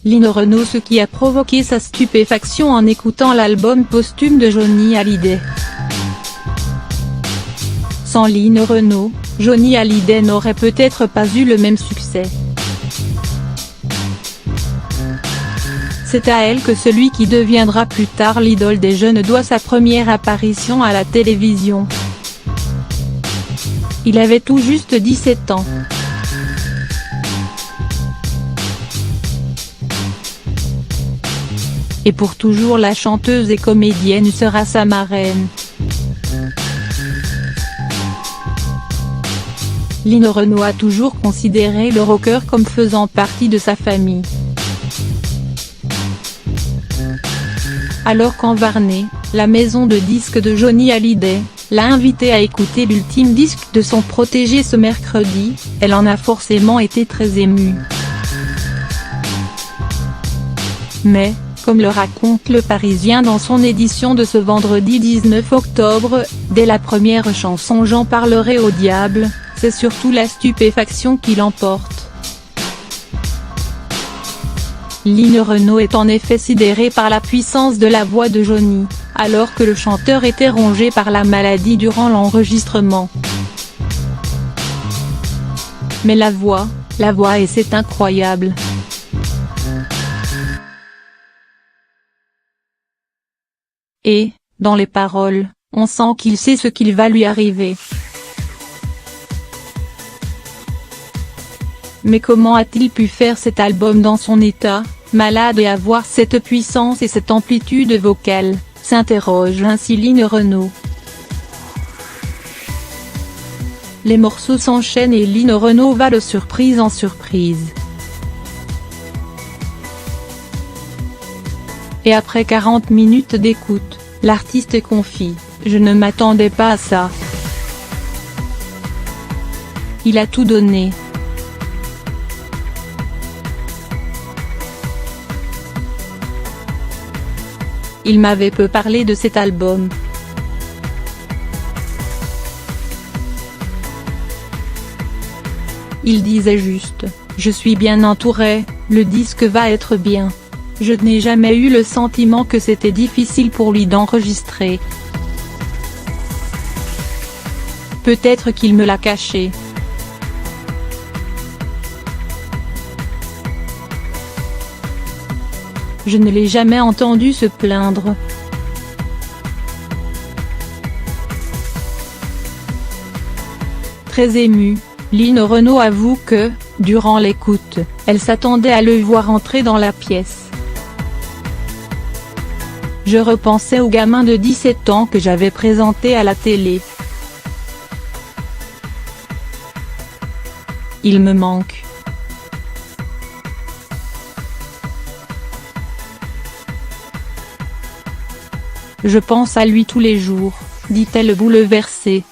Lino Renaud, ce qui a provoqué sa stupéfaction en écoutant l'album posthume de Johnny Hallyday. Sans Lino Renaud, Johnny Hallyday n'aurait peut-être pas eu le même succès. C'est à elle que celui qui deviendra plus tard l'idole des jeunes doit sa première apparition à la télévision. Il avait tout juste 17 ans. Et pour toujours la chanteuse et comédienne sera sa marraine. Lino Renaud a toujours considéré le rocker comme faisant partie de sa famille. Alors quand Warner, la maison de disques de Johnny Hallyday, l'a invité à écouter l'ultime disque de son protégé ce mercredi, elle en a forcément été très émue. Mais, comme le raconte Le Parisien dans son édition de ce vendredi 19 octobre, dès la première chanson J'en parlerai au diable, c'est surtout la stupéfaction qui l'emporte. Lino Renaud est en effet sidéré par la puissance de la voix de Johnny, alors que le chanteur était rongé par la maladie durant l'enregistrement. Mais la voix, et c'est incroyable. Et, dans les paroles, on sent qu'il sait ce qu'il va lui arriver. Mais comment a-t-il pu faire cet album dans son état, malade et avoir cette puissance et cette amplitude vocale, s'interroge ainsi Lino Renaud. Les morceaux s'enchaînent et Lino Renaud va de surprise en surprise. Et après 40 minutes d'écoute, l'artiste confie « Je ne m'attendais pas à ça. Il a tout donné. Il m'avait peu parlé de cet album. Il disait juste « Je suis bien entouré, le disque va être bien ». Je n'ai jamais eu le sentiment que c'était difficile pour lui d'enregistrer. Peut-être qu'il me l'a caché. Je ne l'ai jamais entendu se plaindre. Très émue, Lino Renaud avoue que, durant l'écoute, elle s'attendait à le voir entrer dans la pièce. Je repensais au gamin de 17 ans que j'avais présenté à la télé. Il me manque. Je pense à lui tous les jours, dit-elle bouleversée.